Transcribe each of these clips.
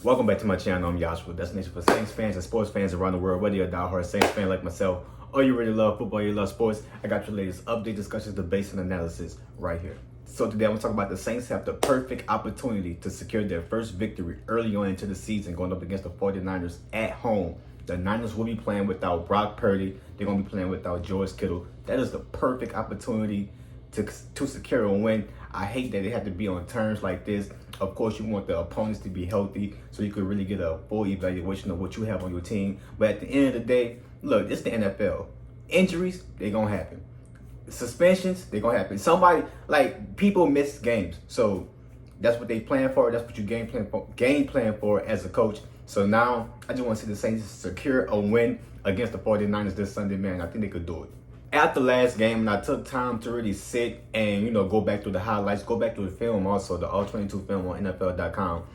Welcome back to my channel. I'm Joshua, destination for Saints fans and sports fans around the world. Whether you're a diehard Saints fan like myself, or you really love football, you love sports, I got your latest update, discussions, debates, and analysis right here. So today I'm going to talk about the Saints have the perfect opportunity to secure their first victory early on into the season, going up against the 49ers at home. The Niners will be playing without Brock Purdy. They're going to be playing without George Kittle. That is the perfect opportunity to secure a win. I hate that it had to be on terms like this. Of course, you want the opponents to be healthy so you could really get a full evaluation of what you have on your team. But at the end of the day, look, it's the NFL. Injuries, they're going to happen. Suspensions, they're going to happen. People miss games. So that's what they plan for. That's what you game plan for as a coach. So now I just want to see the Saints secure a win against the 49ers this Sunday, man. I think they could do it. After last game, and I took time to really sit and, go back through the highlights, go back through the film also, the All-22 film on NFL.com.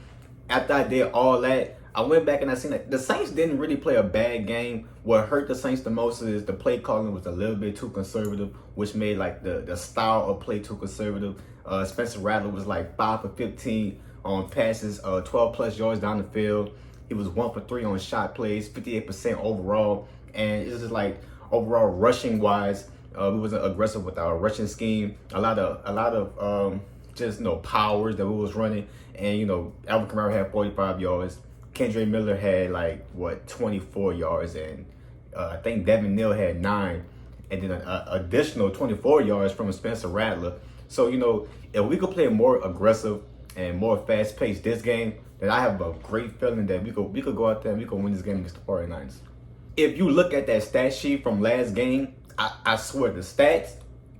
After I did all that, I went back and I seen that the Saints didn't really play a bad game. What hurt the Saints the most is the play calling was a little bit too conservative, which made the style of play too conservative. Spencer Rattler was like 5 for 15 on passes, 12 plus yards down the field. He was 1 for 3 on shot plays, 58% overall, and it's just like overall rushing wise, we wasn't aggressive with our rushing scheme. A lot of powers that we was running, and Alvin Kamara had 45 yards. Kendra Miller had 24 yards, and I think Devin Neal had 9, and then an additional 24 yards from Spencer Rattler. So if we could play more aggressive and more fast paced this game, then I have a great feeling that we could go out there and we could win this game against the 49ers. If you look at that stat sheet from last game, I swear the stats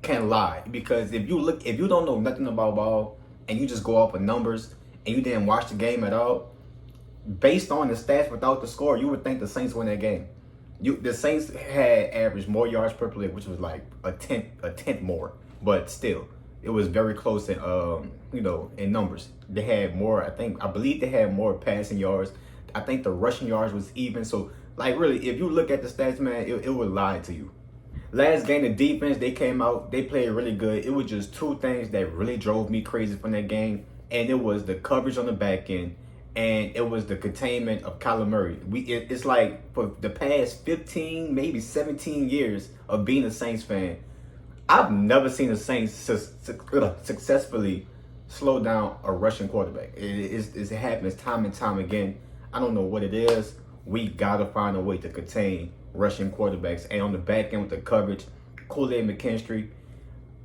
can lie, because if you don't know nothing about ball and you just go off of numbers and you didn't watch the game at all, based on the stats without the score, you would think the Saints win that game. The Saints had averaged more yards per play, which was like a tenth more, but still, it was very close in in numbers. They had more. I believe they had more passing yards. I think the rushing yards was even. So really, if you look at the stats, man, it would lie to you. Last game, the defense, they came out, they played really good. It was just two things that really drove me crazy from that game, and it was the coverage on the back end, and it was the containment of Kyler Murray. It's like for the past 15, maybe 17 years of being a Saints fan, I've never seen the Saints successfully slow down a rushing quarterback. It happens time and time again. I don't know what it is. We gotta find a way to contain rushing quarterbacks. And on the back end with the coverage, Kool-Aid McKinstry,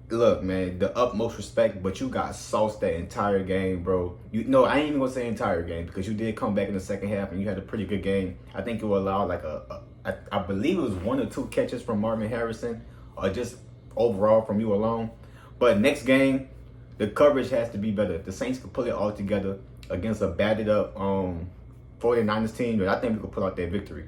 look, man, the utmost respect, but you got sauced that entire game, bro. I ain't even gonna say entire game, because you did come back in the second half and you had a pretty good game. I think you allowed I believe it was 1 or 2 catches from Marvin Harrison, or just overall from you alone. But next game, the coverage has to be better. If the Saints could pull it all together against a battered up 49ers team, I think we could pull out that victory.